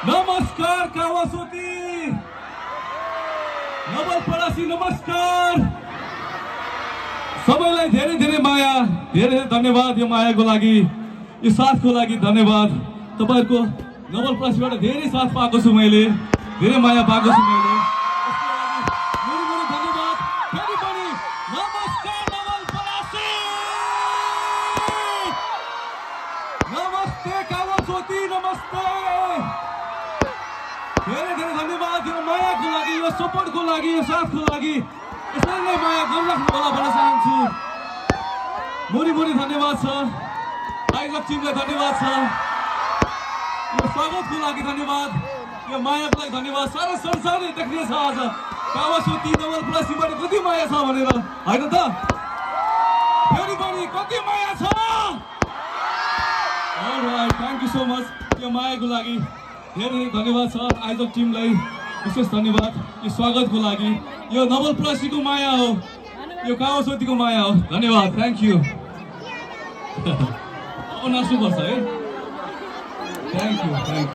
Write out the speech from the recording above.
नमस्कार कावासोती, नवलपरासी नमस्कार। सबैलाई धेरै धेरै माया, धेरै धेरै धन्यवाद यो मायाको लागि, यो साथको लागि धन्यवाद। तपाईहरुको नवलपरासीबाट धेरै साथ पाएको छु मैले, धेरै माया पाएको छु मैले। नमस्कार नवलपरासी, नमस्ते कावासोती, नमस्ते। धेरै धेरै धन्यवाद यो मायाको लागि, यो सपोर्टको लागि, यो साथको लागि। यसरी नै माया गरिराख्नु होला भन्न चाहन्छु। मुरी मुरी धन्यवाद छ, आइजक टिमलाई धन्यवाद छ, यो स्वागतको लागि धन्यवाद, यो मायाको लागि धन्यवाद। सारा संसारले देख्ने छ आज कावासोती नवलपरासीबाट कति माया छ भनेर, होइन त? फेरि पनि कति माया छ? All right, thank you so much यो मायाको लागि। धेरै धन्यवाद छ आयोजक टिमलाई, विशेष धन्यवाद यो स्वागतको लागि। यो नवलपरासीको माया हो, यो कावासोतीको माया हो। धन्यवाद, थ्याङ्क यू। अब नाच्नुपर्छ है। Thank you.